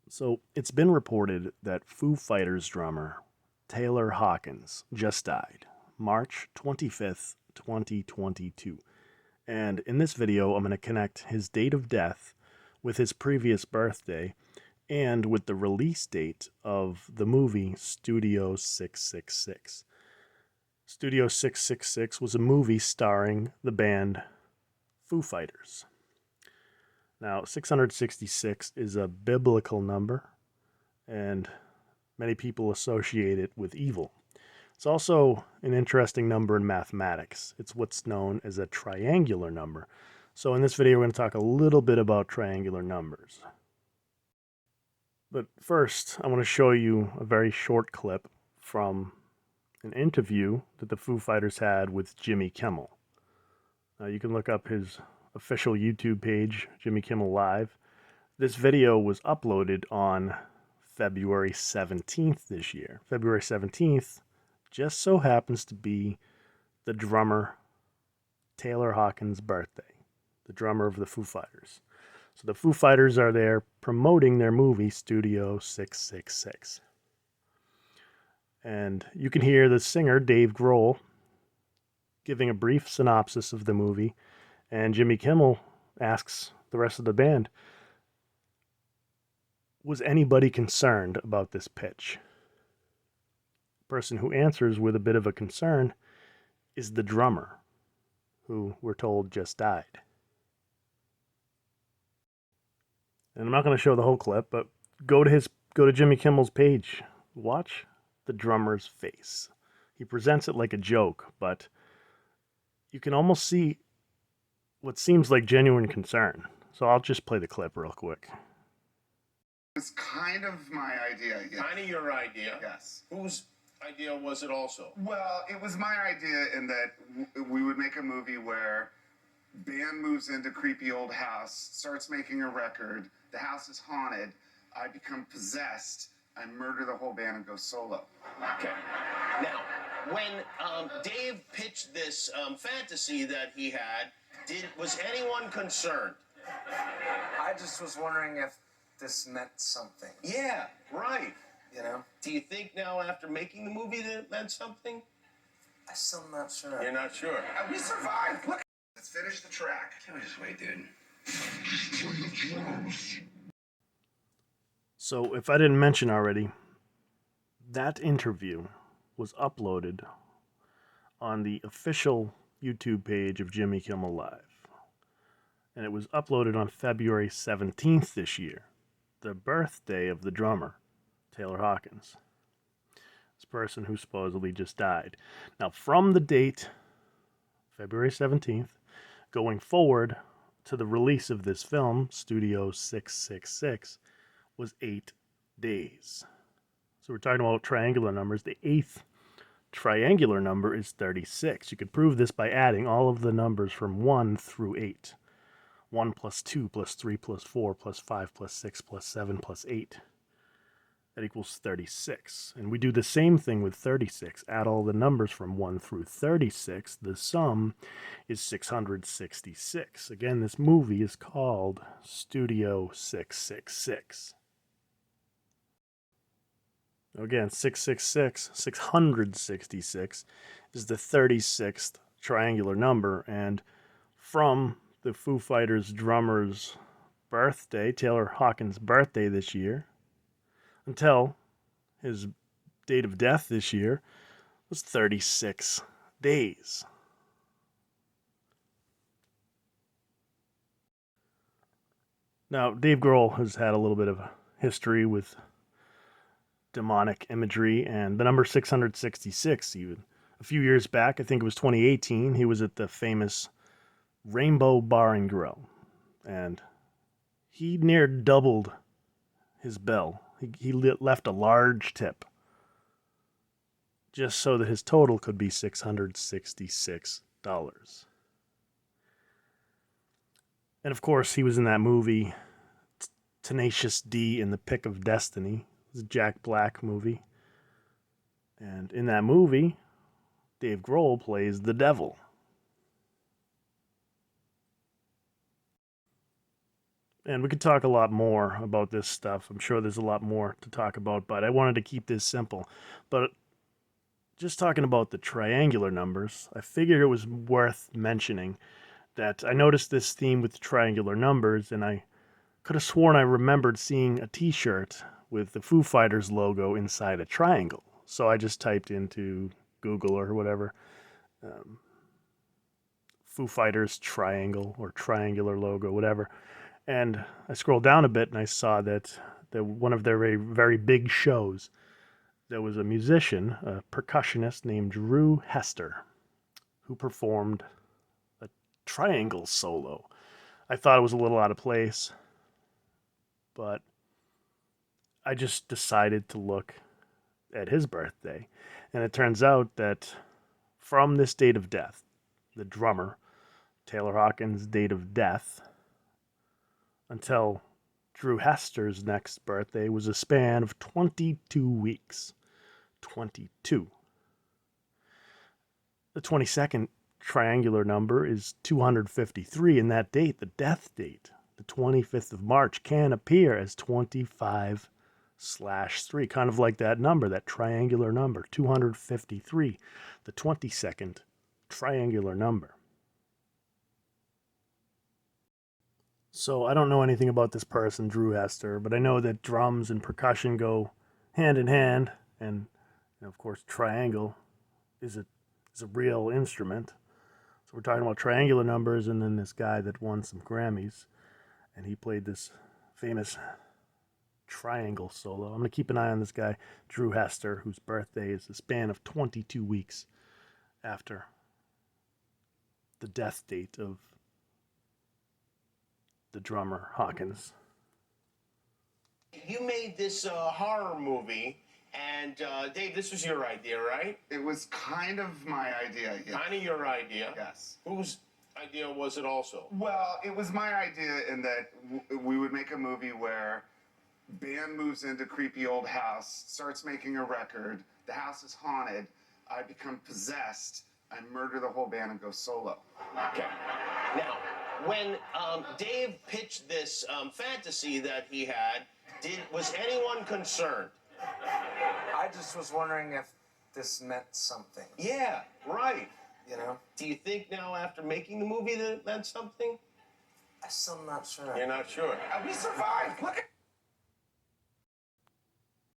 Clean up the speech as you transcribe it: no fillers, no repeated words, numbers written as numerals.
So it's been reported that Foo Fighters drummer Taylor Hawkins just died March 25th, 2022. And in this video, I'm going to connect his date of death with his previous birthday and with the release date of the movie Studio 666. Studio 666 was a movie starring the band Foo Fighters. Now, 666 is a biblical number, and many people associate it with evil. It's also an interesting number in mathematics. It's what's known as a triangular number. So in this video, we're going to talk a little bit about triangular numbers. But first, I want to show you a very short clip from an interview that the Foo Fighters had with Jimmy Kimmel. Now, you can look up his official YouTube page, Jimmy Kimmel Live. This video was uploaded on February 17th this year. February 17th just so happens to be the drummer Taylor Hawkins' birthday, the drummer of the Foo Fighters. So the Foo Fighters are there promoting their movie Studio 666. And you can hear the singer Dave Grohl giving a brief synopsis of the movie, and Jimmy Kimmel asks the rest of the band, was anybody concerned about this pitch? The person who answers with a bit of a concern is the drummer, who we're told just died. And I'm not going to show the whole clip, but go to Jimmy Kimmel's page. Watch the drummer's face. He presents it like a joke, but you can almost see what seems like genuine concern. So I'll just play the clip real quick. It's kind of my idea. Yes. Kind of your idea? Yes. Whose idea was it also? Well, it was my idea in that we would make a movie where band moves into creepy old house, starts making a record, the house is haunted, I become possessed, I murder the whole band and go solo. Okay. Now, when Dave pitched this fantasy that he had, was anyone concerned? I just was wondering if this meant something. Yeah, right. You know? Do you think now, after making the movie, that it meant something? I'm still not sure. You're not sure. We survived. Look, let's finish the track. Can we just wait, dude? So if I didn't mention already, that interview was uploaded on the official YouTube page of Jimmy Kimmel Live. And it was uploaded on February 17th this year, the birthday of the drummer, Taylor Hawkins, this person who supposedly just died. Now, from the date, February 17th, going forward to the release of this film, Studio 666, was 8 days. So we're talking about triangular numbers. The 8th triangular number is 36. You could prove this by adding all of the numbers from 1 through 8. 1 plus 2 plus 3 plus 4 plus 5 plus 6 plus 7 plus 8. That equals 36. And we do the same thing with 36. Add all the numbers from 1 through 36. The sum is 666. Again, this movie is called Studio 666. Again, 666 is the 36th triangular number. And from the Foo Fighters drummer's birthday, Taylor Hawkins' birthday this year, until his date of death this year, was 36 days. Now, Dave Grohl has had a little bit of a history with demonic imagery, and the number 666, even a few years back, I think it was 2018, he was at the famous Rainbow Bar and Grill, and he near doubled his bill. He left a large tip just so that his total could be $666. And of course, he was in that movie Tenacious D in the Pick of Destiny. It was a Jack Black movie. And in that movie, Dave Grohl plays the devil. And we could talk a lot more about this stuff. I'm sure there's a lot more to talk about, but I wanted to keep this simple. But just talking about the triangular numbers, I figured it was worth mentioning that I noticed this theme with triangular numbers, and I could have sworn I remembered seeing a t-shirt with the Foo Fighters logo inside a triangle. So I just typed into Google or whatever, Foo Fighters triangle or triangular logo, whatever. And I scrolled down a bit and I saw that one of their very, very big shows, there was a musician, a percussionist named Drew Hester, who performed a triangle solo. I thought it was a little out of place, but I just decided to look at his birthday. And it turns out that from this date of death, the drummer, Taylor Hawkins' date of death, until Drew Hester's next birthday was a span of 22 weeks. 22. The 22nd triangular number is 253, and that date, the death date, the 25th of March, can appear as 25/3, kind of like that number, that triangular number, 253, the 22nd triangular number. So I don't know anything about this person, Drew Hester, but I know that drums and percussion go hand in hand, and of course, triangle is a real instrument. So we're talking about triangular numbers, and then this guy that won some Grammys, and he played this famous triangle solo. I'm going to keep an eye on this guy, Drew Hester, whose birthday is a span of 22 weeks after the death date of the drummer Hawkins. You made this horror movie, and Dave, this was your idea, right? It was kind of my idea, yes. Kind of your idea. Yes. Whose idea was it also? Well, it was my idea in that we would make a movie where band moves into creepy old house, starts making a record, the house is haunted, I become possessed, I murder the whole band and go solo. Okay. Now, when Dave pitched this fantasy that he had, was anyone concerned? I just was wondering if this meant something. Yeah, right. You know? Do you think now, after making the movie, that it meant something? I'm still not sure. You're not sure. We survived! Look at